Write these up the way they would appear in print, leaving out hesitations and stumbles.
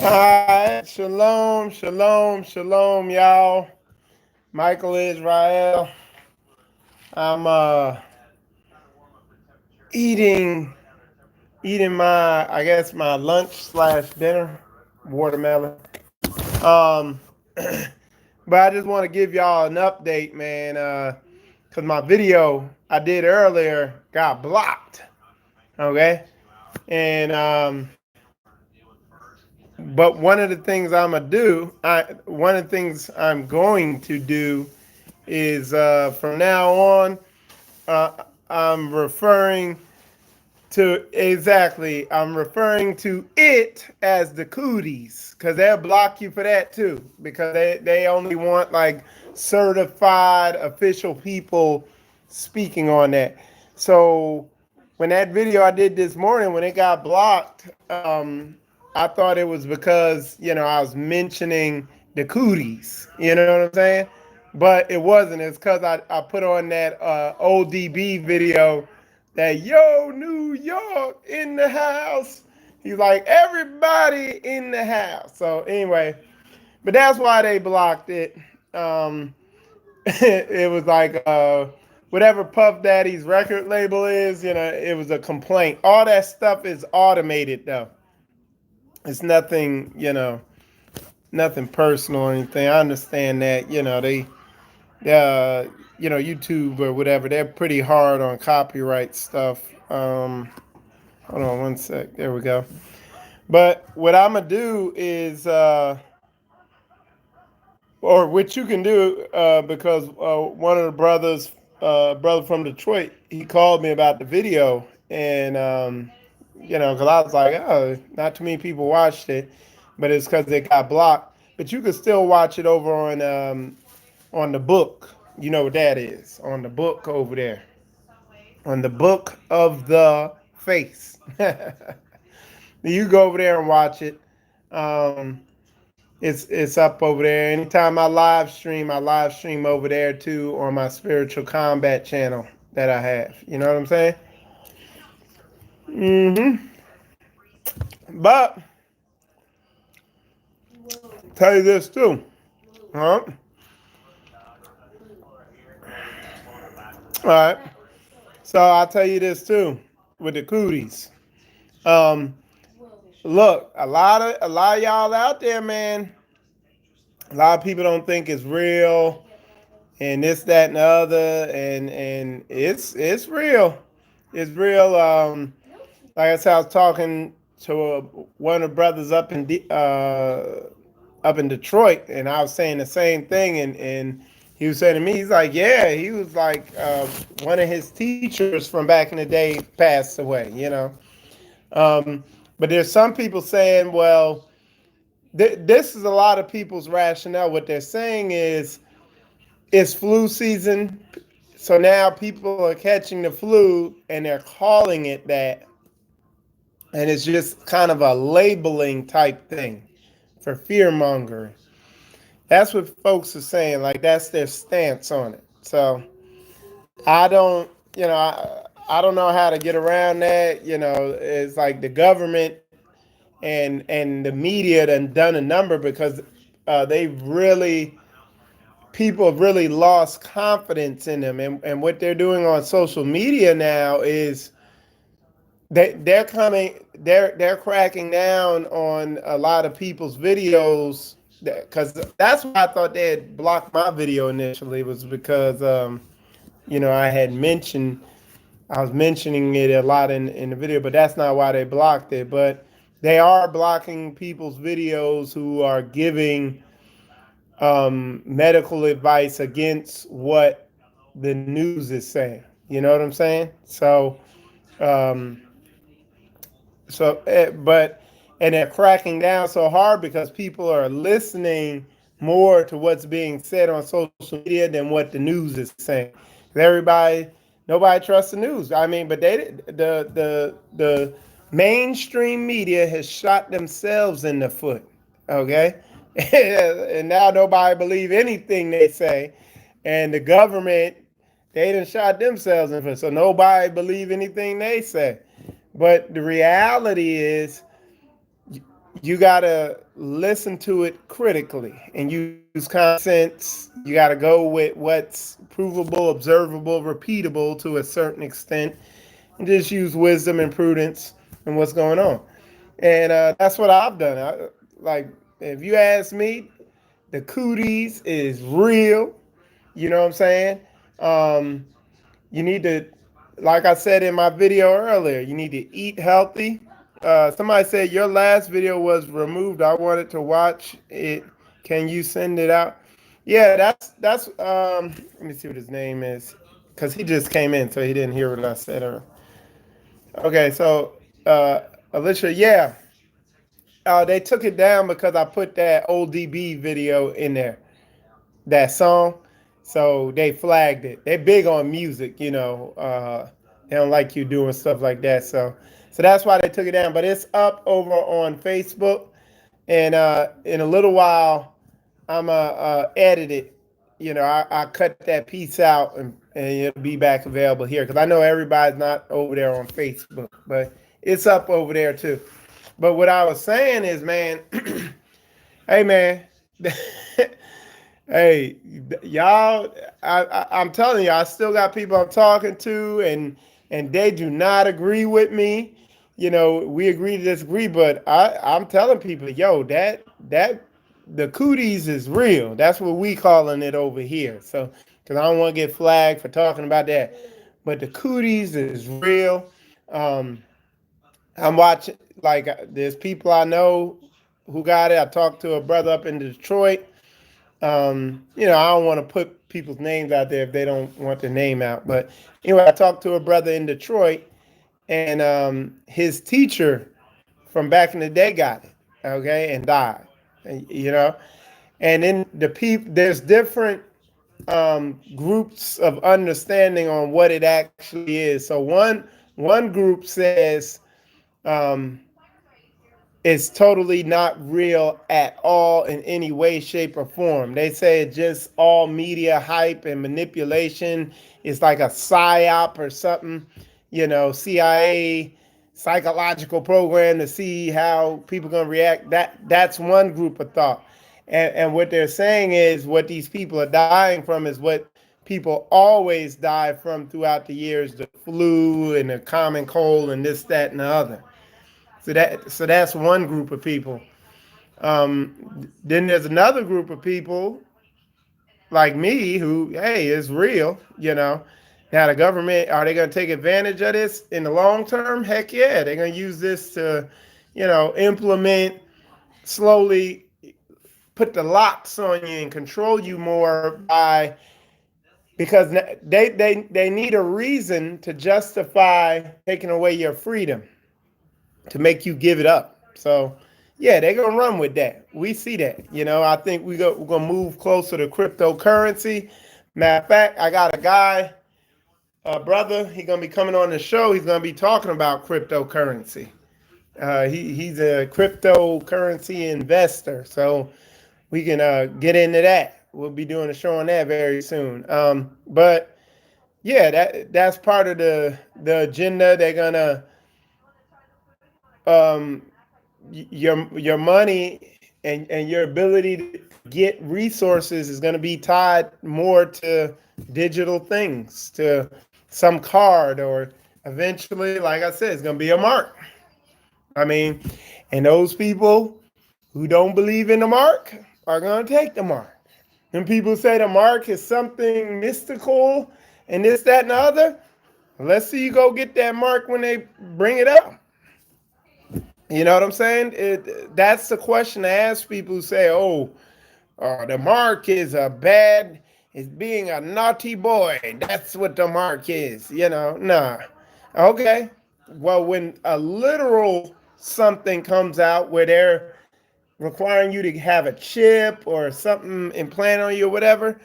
All right, shalom, shalom, shalom, y'all. Michael Israel. I'm eating my lunch slash dinner, watermelon. Um, but I just want to give y'all an update, man. Cause my video I did earlier got blocked. Okay, and but one of the things I'm going to do is from now on, I'm referring I'm referring to it as the Cooties because they'll block you for that too because they only want like certified official people speaking on that. So when that video I did this morning, when it got blocked, I thought it was because, I was mentioning the Cooties. You know what I'm saying? But it wasn't. It's because I put on that ODB video that yo New York in the house. He's like everybody in the house. So anyway, but that's why they blocked it. It was like whatever Puff Daddy's record label is, it was a complaint. All that stuff is automated though. It's nothing, nothing personal or anything. I understand that, YouTube or whatever, they're pretty hard on copyright stuff. Hold on one sec. There we go. But what I'm gonna do is, or what you can do, because one of the brothers, brother from Detroit, he called me about the video, and because I was like, oh, not too many people watched it, but it's because it got blocked. But you can still watch it over on the book. You know what that is? On the book over there, on the book of the face. You go over there and watch it. Um, it's up over there. Anytime I live stream over there too on my spiritual combat channel that I have. You know what I'm saying? Mm-hmm. But tell you this too. Huh? All right. So I'll tell you this too with the cooties. Um, look, a lot of y'all out there, man. A lot of people don't think it's real and this, that, and the other, and it's real. It's real. Like I said, I was talking to one of the brothers up in Detroit, and I was saying the same thing, and he was saying to me, he's like, yeah, he was like, one of his teachers from back in the day passed away, Um, but there's some people saying, well, this is a lot of people's rationale. What they're saying is it's flu season, so now people are catching the flu and they're calling it that, and it's just kind of a labeling type thing for fear mongering. That's what folks are saying. Like that's their stance on it. So I don't, I don't know how to get around that. It's like the government and the media done a number because they've really people have really lost confidence in them, and what they're doing on social media now is they're cracking down on a lot of people's videos because that's why I thought they had blocked my video initially was because I was mentioning it a lot in the video, but that's not why they blocked it. But they are blocking people's videos who are giving medical advice against what the news is saying. You know what I'm saying? Um, but and they're cracking down so hard because people are listening more to what's being said on social media than what the news is saying. Nobody trusts the news. I mean, but the mainstream media has shot themselves in the foot. Okay, and now nobody believe anything they say, and the government they done shot themselves in the foot. So nobody believe anything they say. But the reality is you gotta listen to it critically and use common sense. You gotta go with what's provable, observable, repeatable to a certain extent, and just use wisdom and prudence and what's going on. And that's what I've done. Like, if you ask me, the Cooties is real. You know what I'm saying? Um, you need to, like I said in my video earlier, you need to eat healthy. Somebody said your last video was removed. I wanted to watch it. Can you send it out? Yeah, that's. Let me see what his name is, because he just came in, so he didn't hear what I said. Okay, so uh, Alicia, yeah, they took it down because I put that old DB video in there, that song. So they flagged it. They're big on music, you know. They don't like you doing stuff like that. So that's why they took it down. But it's up over on Facebook, and in a little while, I'm edit it. You know, I cut that piece out, and it'll be back available here because I know everybody's not over there on Facebook, but it's up over there too. But what I was saying is, man, hey, man. Hey, y'all, I'm telling you, I still got people I'm talking to, and they do not agree with me. You know, we agree to disagree, but I'm telling people, yo, that the cooties is real. That's what we calling it over here. So, because I don't want to get flagged for talking about that, but the cooties is real. Um, I'm watching, like, there's people I know who got it. I talked to a brother up in Detroit. You know, I don't want to put people's names out there if they don't want their name out. But anyway, I talked to a brother in Detroit, and his teacher from back in the day got it, okay, and died. And, you know, and then there's different groups of understanding on what it actually is. So one group says um, it's totally not real at all in any way, shape, or form. They say it's just all media hype and manipulation. It's like a psyop or something, you know, CIA psychological program to see how people gonna react. That's one group of thought. And what they're saying is what these people are dying from is what people always die from throughout the years: the flu and the common cold and this, that, and the other. So that's one group of people. Then there's another group of people like me who, hey, it's real, you know. Now the government, are they going to take advantage of this in the long term? Heck yeah, they're going to use this to, you know, implement slowly, put the locks on you and control you more by, because they need a reason to justify taking away your freedom, to make you give it up. So, yeah, they're gonna run with that. We see that. You know, I think we're gonna move closer to cryptocurrency. Matter of fact, I got a guy, a brother. He's gonna be coming on the show. He's gonna be talking about cryptocurrency. He's a cryptocurrency investor, so we can get into that. We'll be doing a show on that very soon. But yeah, that's part of the agenda. They're gonna um, your money and your ability to get resources is going to be tied more to digital things, to some card, or eventually, like I said, it's going to be a mark. I mean, and those people who don't believe in the mark are going to take the mark. And people say the mark is something mystical and this, that, and the other. Let's see you go get that mark when they bring it up. You know what I'm saying? That's the question to ask people who say, "Oh, the mark is is being a naughty boy. That's what the mark is." You know, nah. Okay. Well, when a literal something comes out where they're requiring you to have a chip or something implanted on you or whatever,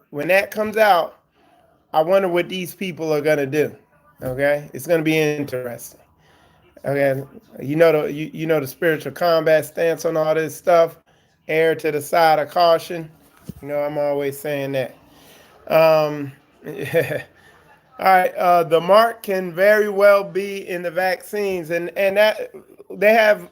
when that comes out, I wonder what these people are gonna do. Okay, it's gonna be interesting. Okay, you know the spiritual combat stance on all this stuff. Err to the side of caution. You know, I'm always saying that. Yeah. All right, the mark can very well be in the vaccines, and that they have.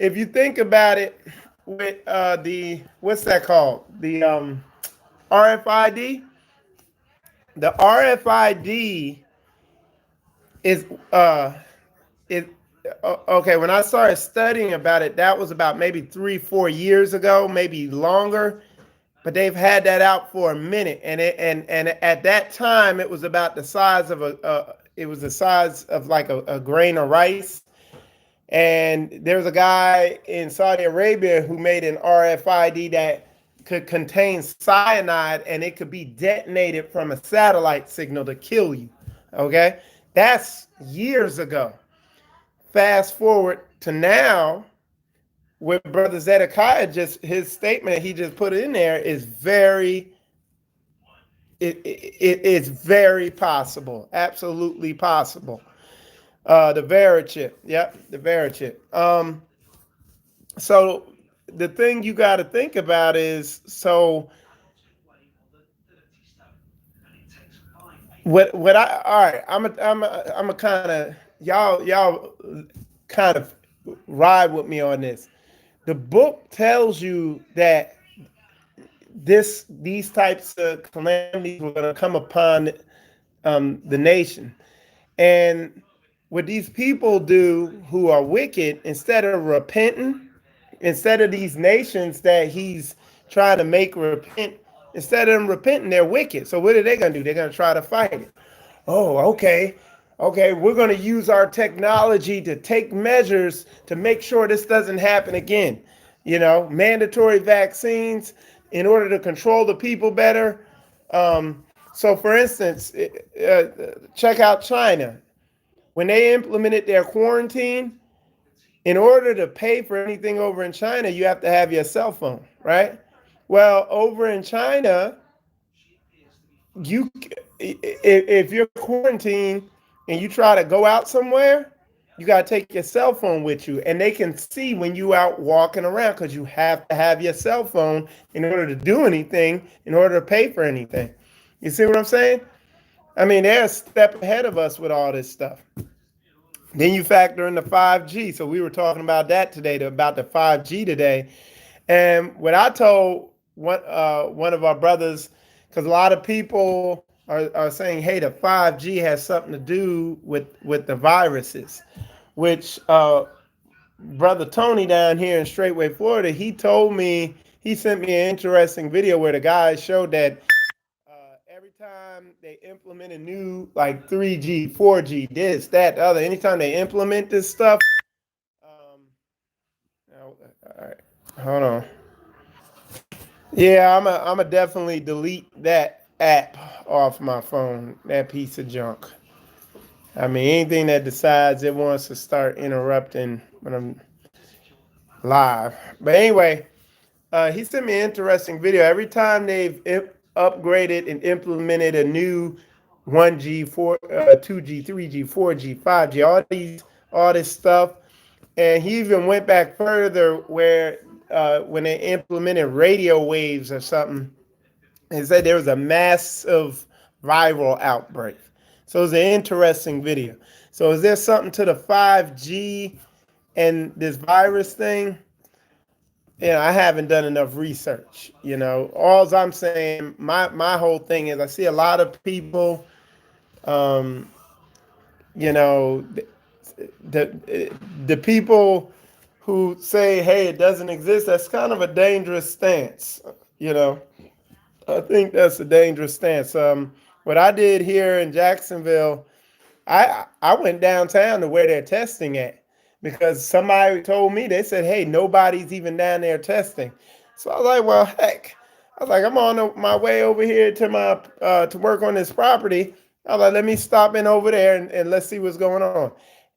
if you think about it, with the what's that called? The RFID. The RFID is it okay. When I started studying about it, that was about maybe 3, 4 years ago, maybe longer. But they've had that out for a minute, and at that time it was about the size of it was the size of like a grain of rice. And there's a guy in Saudi Arabia who made an RFID that could contain cyanide, and it could be detonated from a satellite signal to kill you. Okay, that's years ago. Fast forward to now, with Brother Zedekiah, just his statement he just put in there is it's very possible, absolutely possible. The Verichip, yep, the Verichip. So the thing you got to think about is, so what I all right, I'm a kind of y'all kind of ride with me on this. The book tells you that these types of calamities were going to come upon the nation. And what these people do who are wicked, instead of repenting, instead of these nations that he's trying to make repent, instead of them repenting, they're wicked. So what are they going to do? They're going to try to fight it. Oh, okay. Okay, we're going to use our technology to take measures to make sure this doesn't happen again. Mandatory vaccines in order to control the people better. So, for instance, check out China. When they implemented their quarantine, in order to pay for anything over in China, you have to have your cell phone, right? Well, over in China, you if you're quarantined and you try to go out somewhere, you got to take your cell phone with you, and they can see when you out walking around because you have to have your cell phone in order to do anything, in order to pay for anything. You see what I'm saying? I mean, they're a step ahead of us with all this stuff. Then you factor in the 5G. So we were talking about that today, about the 5G today. And what I told one of our brothers, because a lot of people are saying, hey, the 5G has something to do with the viruses, which Brother Tony down here in Straightway, Florida, he sent me an interesting video where the guy showed that every time they implement a new, like 3G, 4G, this, that, the other, anytime they implement this stuff, all right, hold on. Yeah, I'm a definitely delete that app off my phone, that piece of junk. I mean, anything that decides it wants to start interrupting when I'm live. But anyway, he sent me an interesting video. Every time they've upgraded and implemented a new 1G, 2G, 3G, 4G, 5G, all this stuff, and he even went back further where when they implemented radio waves or something, and said there was a massive viral outbreak. So it's an interesting video. So is there something to the 5G and this virus thing? I haven't done enough research. All I'm saying, my whole thing is I see a lot of people, um, you know, the people who say, hey, it doesn't exist, that's kind of a dangerous stance. I think that's a dangerous stance. What I did here in Jacksonville, I went downtown to where they're testing at because somebody told me, they said, hey, nobody's even down there testing. So I was like, well, heck. I was like, I'm on my way over here to work on this property. I was like, let me stop in over there and let's see what's going on.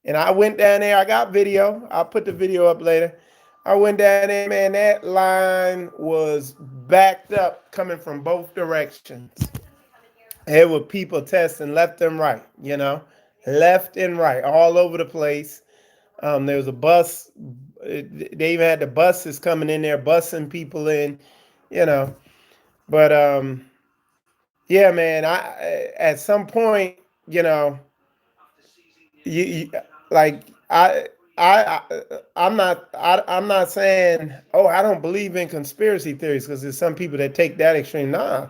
And I went down there. I got video. I'll put the video up later. I went down there, man. That line was backed up coming from both directions. There were people testing left and right, left and right, all over the place. There was a bus. They even had the buses coming in there, busing people in, you know. But yeah, man. At some point, you like I'm not saying, oh, I don't believe in conspiracy theories, because there's some people that take that extreme. Nah,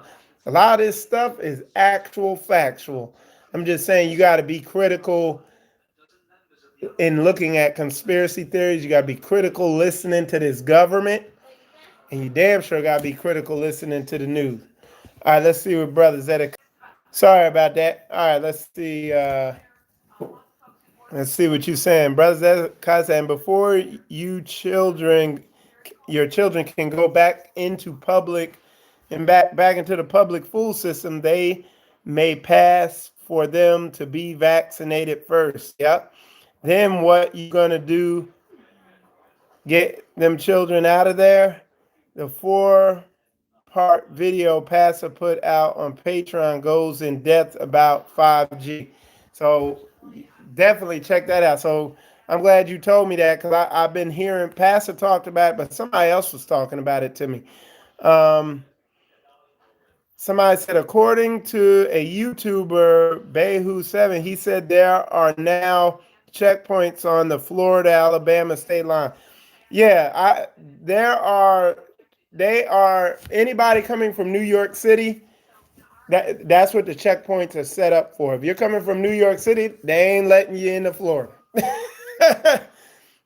a lot of this stuff is actual factual. I'm just saying you got to be critical in looking at conspiracy theories. You got to be critical listening to this government, and you damn sure got to be critical listening to the news. All right, let's see what brothers that. Sorry about that. All right, let's see. Let's see what you're saying, brothers. That's saying before your children can go back into public and back into the public school system, they may pass for them to be vaccinated first. Yep. Then what you gonna do? Get them children out of there? The 4-part video Pastor put out on Patreon goes in depth about 5G. So definitely check that out. So I'm glad you told me that, because I've been hearing Pastor talked about it, but somebody else was talking about it to me. Somebody said, according to a YouTuber, Behu7, he said there are now checkpoints on the Florida-Alabama state line. Yeah, they are, anybody coming from New York City, that's what the checkpoints are set up for. If you're coming from New York City, they ain't letting you into Florida.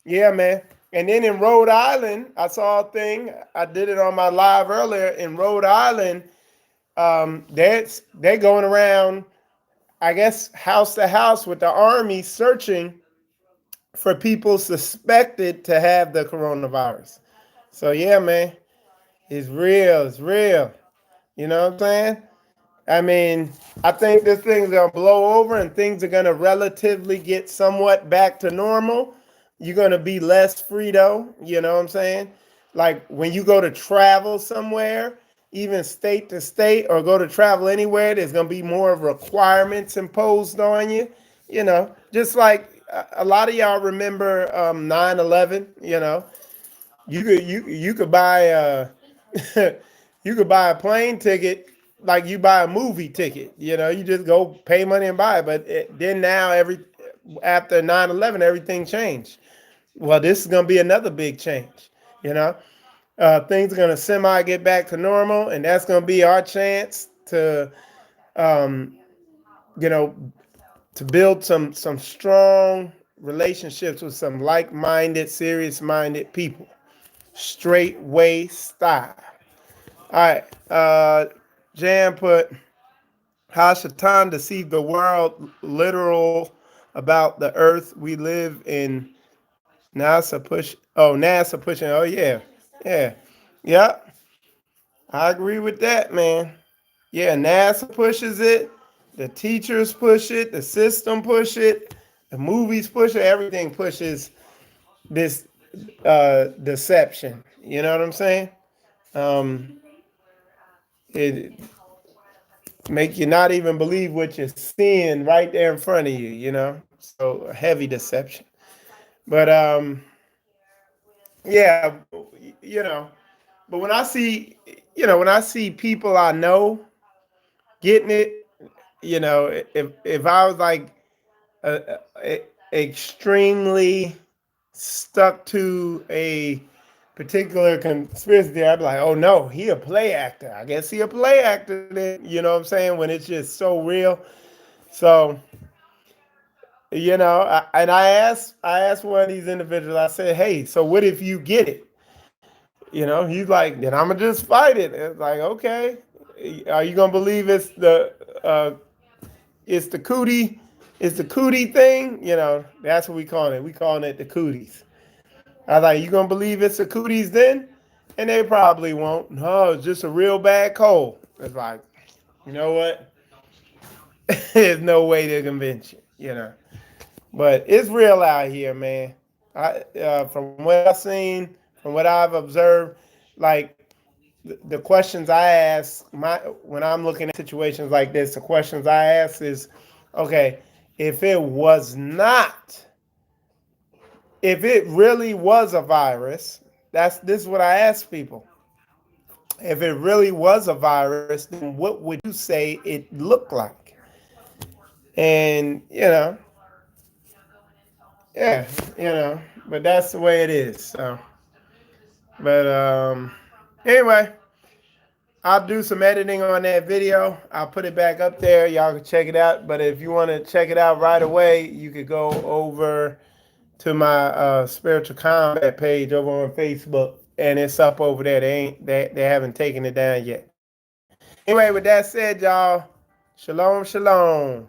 Yeah, man. And then in Rhode Island, I saw a thing. I did it on my live earlier. In Rhode Island, they're going around, I guess, house to house with the army searching for people suspected to have the coronavirus. So yeah, man, it's real. It's real. You know what I'm saying? I mean, I think this thing's gonna blow over and things are gonna relatively get somewhat back to normal. You're gonna be less free though, you know what I'm saying? Like when you go to travel somewhere, even state to state, or go to travel anywhere, there's gonna be more of requirements imposed on you. You know, just like a lot of y'all remember 9/11. You know, you could buy you could buy a plane ticket like you buy a movie ticket. You know, you just go pay money and buy it. But then now after 9/11, everything changed. Well, this is going to be another big change. You know, things are going to semi get back to normal, and that's going to be our chance to, um, you know, to build some strong relationships with some like-minded, serious-minded people. Straight way style. All right. Jan put, how Shaitan deceived the world, literal about the earth we live in. NASA pushing. Oh yeah, yeah, yep. I agree with that, man. Yeah, NASA pushes it. The teachers push it. The system push it. The movies push it. Everything pushes this deception. You know what I'm saying? Um, it make you not even believe what you're seeing right there in front of you. You know, so a heavy deception. But yeah, you know. But when I see people I know getting it, you know, if I was like extremely stuck to a particular conspiracy theory, I'd be like, oh no, he a play actor. I guess he a play actor then, you know what I'm saying? When it's just so real. So, you know, I asked one of these individuals, I said, hey, so what if you get it? You know, he's like, then I'm gonna just fight it. It's like, okay, are you gonna believe it's the cootie, it's the cootie thing? You know, that's what we call it. We calling it the cooties. I was like, you gonna believe it's the cooties then? And they probably won't. No, it's just a real bad cold. It's like, you know what? There's no way to convince you. You know, but it's real out here, man. From what I've seen, from what I've observed, like the questions I ask when I'm looking at situations like this, the questions I ask is, okay, if it was not, if it really was a virus, this is what I ask people. If it really was a virus, then what would you say it looked like? And yeah, but that's the way it is. So, but anyway, I'll do some editing on that video. I'll put it back up there. Y'all can check it out. But if you want to check it out right away, you could go over to my spiritual combat page over on Facebook, and it's up over there. They haven't taken it down yet. Anyway, with that said, y'all, shalom, shalom.